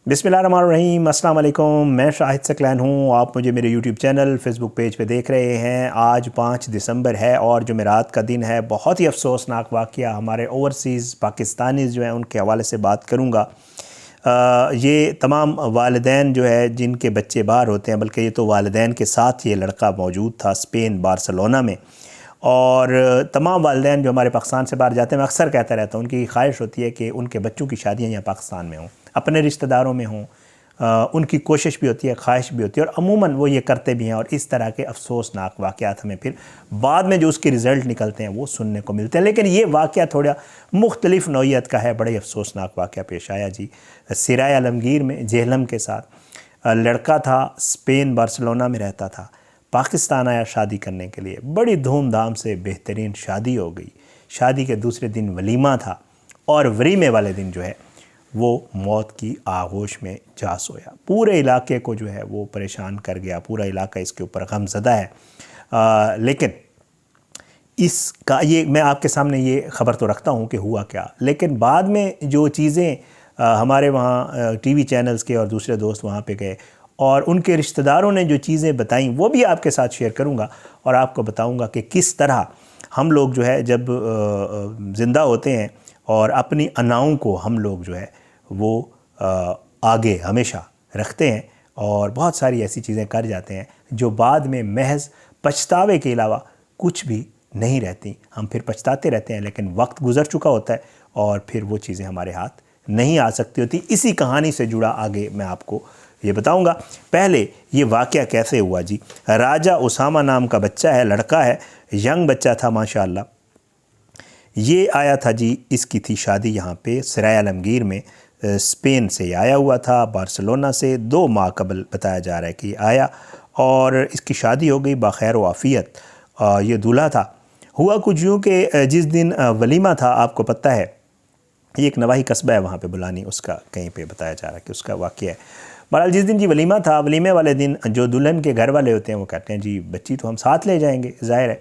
बिस्मिल्लाहिर्रहमानिर्रहीम, अस्सलाम वालेकुम। मैं शाहिद सकलैन हूँ। आप मुझे मेरे यूट्यूब चैनल फेसबुक पेज पे देख रहे हैं। आज 5 दिसंबर है और जुमेरात का दिन है। बहुत ही अफसोसनाक वाक़या हमारे ओवरसीज़ पाकिस्तानीज़ जो हैं उनके हवाले से बात करूँगा। ये तमाम वालिदैन जो है जिनके बच्चे बाहर होते हैं, बल्कि ये तो वालिदैन के साथ ये लड़का मौजूद था स्पेन बार्सिलोना में। और तमाम वालिदैन जो हमारे पाकिस्तान से बाहर जाते हैं, मैं अक्सर कहता रहता हूँ, उनकी ख्वाहिश होती है कि उनके बच्चों की शादियाँ यहाँ पाकिस्तान में हों, अपने रिश्तेदारों में हों। उनकी कोशिश भी होती है, ख्वाहिश भी होती है और अमूमन वो ये करते भी हैं। और इस तरह के अफसोसनाक वाक़यात हमें फिर बाद में जो उसके रिज़ल्ट निकलते हैं वो सुनने को मिलते हैं। लेकिन ये वाक़या थोड़ा मुख्तलिफ़ नौइयत का है। बड़े अफसोसनाक वाक़या पेश आया जी सिराय आलमगीर में जेहलम के साथ। लड़का था, स्पेन बार्सिलोना में रहता था, पाकिस्तान आया शादी करने के लिए। बड़ी धूमधाम से बेहतरीन शादी हो गई। शादी के दूसरे दिन वलीमा था और वलीमे वाले दिन जो है वो मौत की आगोश में जा सोया। पूरे इलाके को जो है वो परेशान कर गया। पूरा इलाका इसके ऊपर गमज़दा है। लेकिन इसका ये मैं आपके सामने ये ख़बर तो रखता हूँ कि हुआ क्या। लेकिन बाद में जो चीज़ें हमारे वहाँ टीवी चैनल्स के और दूसरे दोस्त वहाँ पे गए और उनके रिश्तेदारों ने जो चीज़ें बताई वो भी आपके साथ शेयर करूँगा और आपको बताऊँगा कि किस तरह हम लोग जो है जब ज़िंदा होते हैं और अपनी अनाओं को हम लोग जो है वो आगे हमेशा रखते हैं और बहुत सारी ऐसी चीज़ें कर जाते हैं जो बाद में महज पछतावे के अलावा कुछ भी नहीं रहती। हम फिर पछताते रहते हैं, लेकिन वक्त गुज़र चुका होता है और फिर वो चीज़ें हमारे हाथ नहीं आ सकती होती। इसी कहानी से जुड़ा आगे मैं आपको ये बताऊंगा। पहले ये वाक़या कैसे हुआ जी। राजा उसामा नाम का बच्चा है, लड़का है, यंग बच्चा था माशाअल्लाह। ये आया था जी, इसकी थी शादी यहाँ पे सिराय आलमगीर में। स्पेन से आया हुआ था, बार्सिलोना से 2 माह कबल बताया जा रहा है कि आया और इसकी शादी हो गई बखैर व आफ़ियत। ये दूल्हा था। हुआ कुछ यूँ कि जिस दिन वलीमा था, आपको पता है ये एक नवाही कस्बा है वहाँ पे बुलानी, उसका कहीं पे बताया जा रहा है कि उसका वाक़या है। बहरहाल जिस दिन जी वलीमा था, वलीमे वाले दिन जो दुल्हन के घर वाले होते हैं वो कहते हैं जी बच्ची तो हम साथ ले जाएंगे, ज़ाहिर है,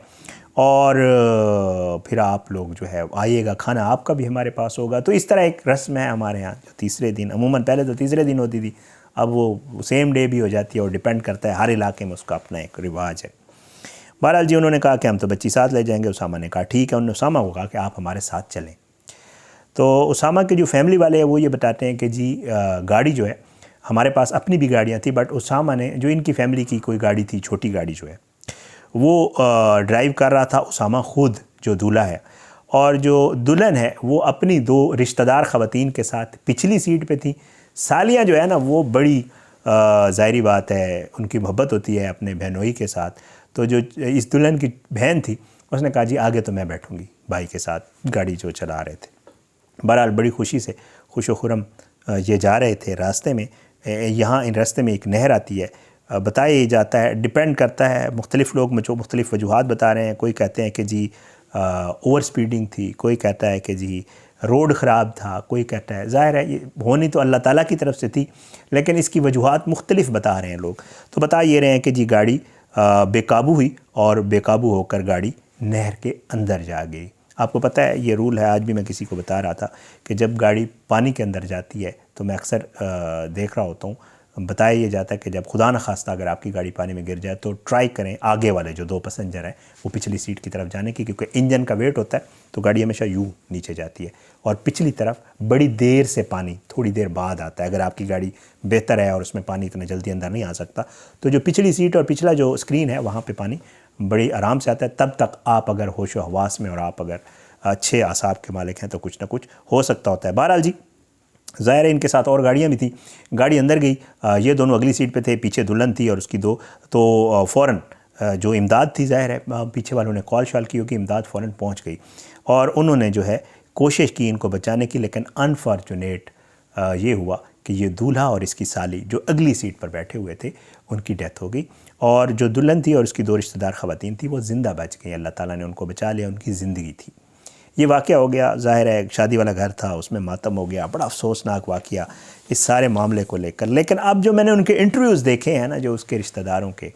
और फिर आप लोग जो है आइएगा, खाना आपका भी हमारे पास होगा। तो इस तरह एक रस्म है हमारे यहाँ जो तीसरे दिन, अमूमन पहले तो तीसरे दिन होती थी, अब वो सेम डे भी हो जाती है और डिपेंड करता है, हर इलाके में उसका अपना एक रिवाज है। बहरहाल जी उन्होंने कहा कि हम तो बच्ची साथ ले जाएंगे। उसामा ने कहा ठीक है। उन्होंने उसामा को कहा कि आप हमारे साथ चलें। तो उसामा के जो फैमिली वाले हैं वो ये बताते हैं कि जी गाड़ी जो है, हमारे पास अपनी भी गाड़ियाँ थी, बट उसामा ने, जो इनकी फ़ैमिली की कोई गाड़ी थी, छोटी गाड़ी जो है, वो ड्राइव कर रहा था उसामा ख़ुद, जो दूल्हा है, और जो दुल्हन है वो अपनी 2 रिश्तेदार ख़वातीन के साथ पिछली सीट पे थी। सालियाँ जो है ना वो बड़ी ज़ाहिरी बात है, उनकी मोहब्बत होती है अपने बहनोई के साथ। तो जो इस दुल्हन की बहन थी उसने कहा जी आगे तो मैं बैठूँगी भाई के साथ, गाड़ी जो चला रहे थे। बहरहाल बड़ी खुशी से खुशो खुरम ये जा रहे थे। रास्ते में यहाँ इन रास्ते में एक नहर आती है। बताया जाता है, डिपेंड करता है, मुख्तलिफ़ लोग मुझे मुख्तलिफ़ वजूहात बता रहे हैं। कोई कहते हैं कि जी ओवर स्पीडिंग थी, कोई कहता है कि जी रोड ख़राब था, कोई कहता है, ज़ाहिर है ये होनी तो अल्लाह ताला की तरफ से थी, लेकिन इसकी वजूहात मुख्तलिफ़ बता रहे हैं लोग। तो बता ये रहे हैं कि जी गाड़ी बेकाबू हुई और बेकाबू होकर गाड़ी नहर के अंदर जा गई। आपको पता है ये रूल है, आज भी मैं किसी को बता रहा था कि जब गाड़ी पानी के अंदर जाती है तो मैं अक्सर देख रहा होता हूँ, बताया ये जाता है कि जब खुदा न खास्ता अगर आपकी गाड़ी पानी में गिर जाए तो ट्राई करें आगे वाले जो 2 पैसेंजर हैं वो पिछली सीट की तरफ जाने की, क्योंकि इंजन का वेट होता है तो गाड़ी हमेशा यूँ नीचे जाती है और पिछली तरफ बड़ी देर से पानी थोड़ी देर बाद आता है। अगर आपकी गाड़ी बेहतर है और उसमें पानी इतना जल्दी अंदर नहीं आ सकता, तो जो पिछली सीट और पिछला जो स्क्रीन है वहाँ पर पानी बड़ी आराम से आता है। तब तक आप अगर होश व हवास में और आप अगर अच्छे आसाब के मालिक हैं तो कुछ ना कुछ हो सकता होता है। बहरहाल जी ज़ाहिर है इनके साथ और गाड़ियाँ भी थी। गाड़ी अंदर गई, ये दोनों अगली सीट पे थे, पीछे दुल्हन थी और उसकी 2, तो फ़ौरन जो इमदाद थी, ज़ाहिर है पीछे वालों ने कॉल शॉल की होगी, इमदाद फ़ौरन पहुँच गई और उन्होंने जो है कोशिश की इनको बचाने की। लेकिन अनफॉर्चुनेट ये हुआ कि ये दूल्हा और इसकी साली जो अगली सीट पर बैठे हुए थे उनकी डेथ हो गई और जो दुल्हन थी और उसकी 2 रिश्तेदार ख़वातीन थी वो ज़िंदा बच गई। अल्लाह ताला ने उनको बचा लिया, उनकी ज़िंदगी थी। ये वाक़या हो गया, ज़ाहिर है शादी वाला घर था, उसमें मातम हो गया। बड़ा अफसोसनाक वाक़या इस सारे मामले को लेकर। लेकिन अब जो मैंने उनके इंटरव्यूज़ देखे हैं ना, जो उसके रिश्तेदारों के,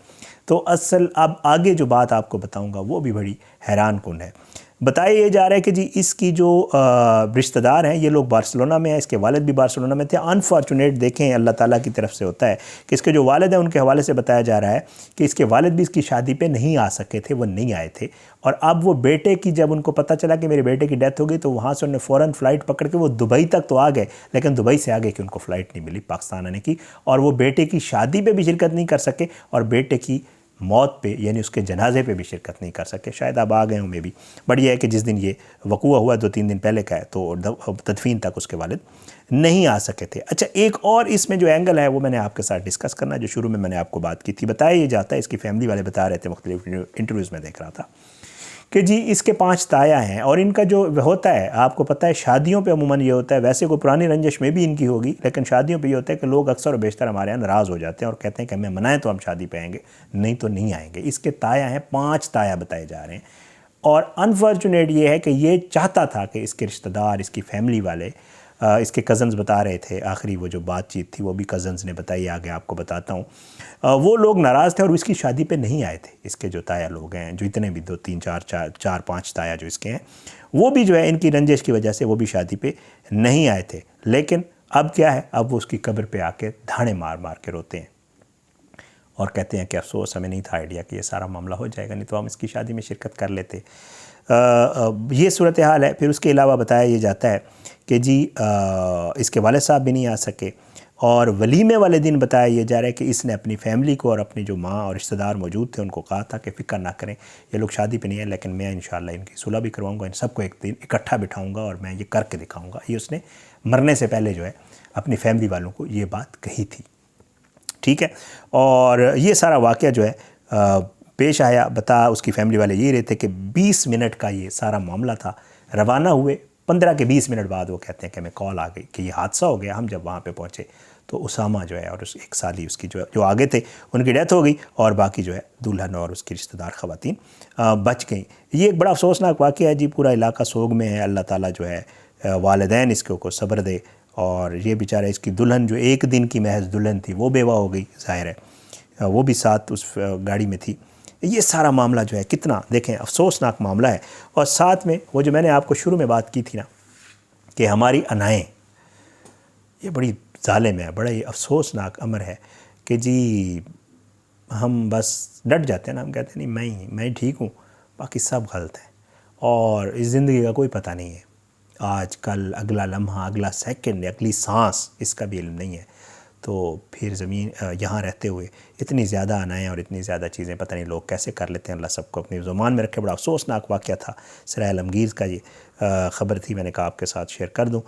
तो असल अब आगे जो बात आपको बताऊंगा वो भी बड़ी हैरान कुन है। बताया ये जा रहा है कि जी इसकी जो रिश्तेदार हैं ये लोग बार्सिलोना में हैं, इसके वालिद भी बार्सिलोना में थे। अनफॉर्चुनेट देखें अल्लाह ताला की तरफ से होता है कि इसके जो वालिद हैं उनके हवाले से बताया जा रहा है कि इसके वालिद भी इसकी शादी पे नहीं आ सके थे, वो नहीं आए थे। और अब वो बेटे की जब उनको पता चला कि मेरे बेटे की डेथ हो गई तो वहाँ से उन्होंने फ़ौरन फ़्लाइट पकड़ के वो दुबई तक तो आ गए, लेकिन दुबई से आगे कि उनको फ़्लाइट नहीं मिली पाकिस्तान आने की, और वो बेटे की शादी पे भी शिरकत नहीं कर सके और बेटे की मौत पे यानी उसके जनाजे पे भी शिरकत नहीं कर सके। शायद अब आ गए हों मे भी, बट यह है कि जिस दिन ये वक़ूआ हुआ 2-3 दिन पहले का है तो तदफीन तक उसके वालिद नहीं आ सके थे। अच्छा, एक और इसमें जो एंगल है वो मैंने आपके साथ डिस्कस करना, जो शुरू में मैंने आपको बात की थी। बताया ये जाता है, इसकी फैमिली वाले बता रहे थे, मुख्तलिफ इंटरव्यूज़ में देख रहा था कि जी इसके 5 ताया हैं और इनका जो होता है आपको पता है शादियों पे अमूमन ये होता है, वैसे कोई पुरानी रंजिश में भी इनकी होगी, लेकिन शादियों पे ये होता है कि लोग अक्सर और बेशतर हमारे यहाँ नाराज़ हो जाते हैं और कहते हैं कि हमें मनाएं तो हम शादी पे आएंगे, नहीं तो नहीं आएंगे। इसके ताया हैं, 5 ताया बताए जा रहे हैं। और अनफॉर्चुनेट ये है कि ये चाहता था कि इसके रिश्तेदार, इसकी फैमिली वाले, इसके कज़न्स बता रहे थे, आखिरी वो जो बातचीत थी वो भी कज़न्स ने बताई, आगे आपको बताता हूँ। वो लोग नाराज़ थे और इसकी शादी पे नहीं आए थे। इसके जो ताया लोग हैं, जो इतने भी 2-3-4-5 ताया जो इसके हैं, वो भी जो है इनकी रंजिश की वजह से वो भी शादी पे नहीं आए थे। लेकिन अब क्या है, अब वो उसकी कब्र पे आके धाड़े मार मार के रोते हैं और कहते हैं कि अफसोस हमें नहीं था आइडिया कि ये सारा मामला हो जाएगा, नहीं तो हम इसकी शादी में शिरकत कर लेते। ये सूरत हाल है। फिर उसके अलावा बताया ये जाता है कि जी इसके वालिद साहब भी नहीं आ सके और वलीमे वाले दिन बताया ये जा रहा है कि इसने अपनी फैमिली को और अपनी जो माँ और रिश्तेदार मौजूद थे उनको कहा था कि फ़िक्र ना करें, ये लोग शादी पे नहीं है, लेकिन मैं इंशाअल्लाह इनकी सुलह भी करवाऊँगा, इन सबको एक दिन इकट्ठा बिठाऊँगा और मैं ये करके दिखाऊँगा। ये उसने मरने से पहले जो है अपनी फैमिली वालों को ये बात कही थी। ठीक है, और ये सारा वाक़या जो है पेश आया। उसकी फैमिली वाले ये रहते कि 20 मिनट का ये सारा मामला था। रवाना हुए 15 के 20 मिनट बाद वो कहते हैं कि हमें कॉल आ गई कि ये हादसा हो गया। हम जब वहाँ पे पहुँचे तो उसामा जो है और उस एक साली उसकी जो आगे थे उनकी डेथ हो गई और बाकी जो है दुल्हन और उसकी रिश्तेदार ख़वातीन बच गई। ये एक बड़ा अफसोसनाक वाक़या है जी, पूरा इलाका सोग में है। अल्लाह ताला जो है वालिदैन इसको को सब्र दे। और ये बेचारा इसकी दुल्हन जो एक दिन की महज दुल्हन थी वो बेवा हो गई, ज़ाहिर है, वो भी साथ उस गाड़ी में थी। ये सारा मामला जो है कितना देखें अफसोसनाक मामला है। और साथ में वो जो मैंने आपको शुरू में बात की थी ना कि हमारी अनाएँ ये बड़ी ज़ालिम है, बड़ा ही अफसोसनाक अमर है कि जी हम बस डट जाते हैं ना, हम कहते हैं नहीं मैं ठीक हूँ, बाकी सब गलत है और इस ज़िंदगी का कोई पता नहीं है, आज कल अगला लम्हा, अगला सेकंड, अगली सांस, इसका भी इल्म नहीं है। तो फिर ज़मीन यहाँ रहते हुए इतनी ज़्यादा अनाएँ और इतनी ज़्यादा चीज़ें पता नहीं लोग कैसे कर लेते हैं। अल्लाह सबको अपनी ज़ुबान में रखे। बड़ा अफसोसनाक वाक़या था। सराय आलमगीर का ये ख़बर थी, मैंने कहा आपके साथ शेयर कर दूं।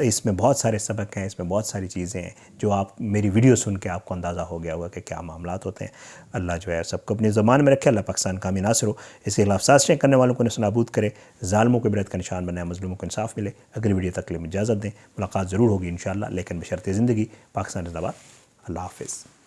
इसमें बहुत सारे सबक हैं, इसमें बहुत सारी चीज़ें हैं जो आप मेरी वीडियो सुन के आपको अंदाज़ा हो गया होगा कि क्या मामलात होते हैं। अल्लाह जो है सबको अपनी ज़ुबान में रखे। अल्लाह पाकिस्तान कामी नासिर हो, इसके खिलाफ साजिशें करने वालों को नस्तानाबूद करे, ज़ालिमों को इबरत का निशान बनाए, मज़लूमों को इंसाफ मिले। अगली वीडियो तक के लिए इजाज़त दें। मुलाकात ज़रूर होगी इंशाअल्लाह, लेकिन बशर्ते ज़िंदगी। पाकिस्तान जिंदाबाद। अल्लाह हाफ़िज़।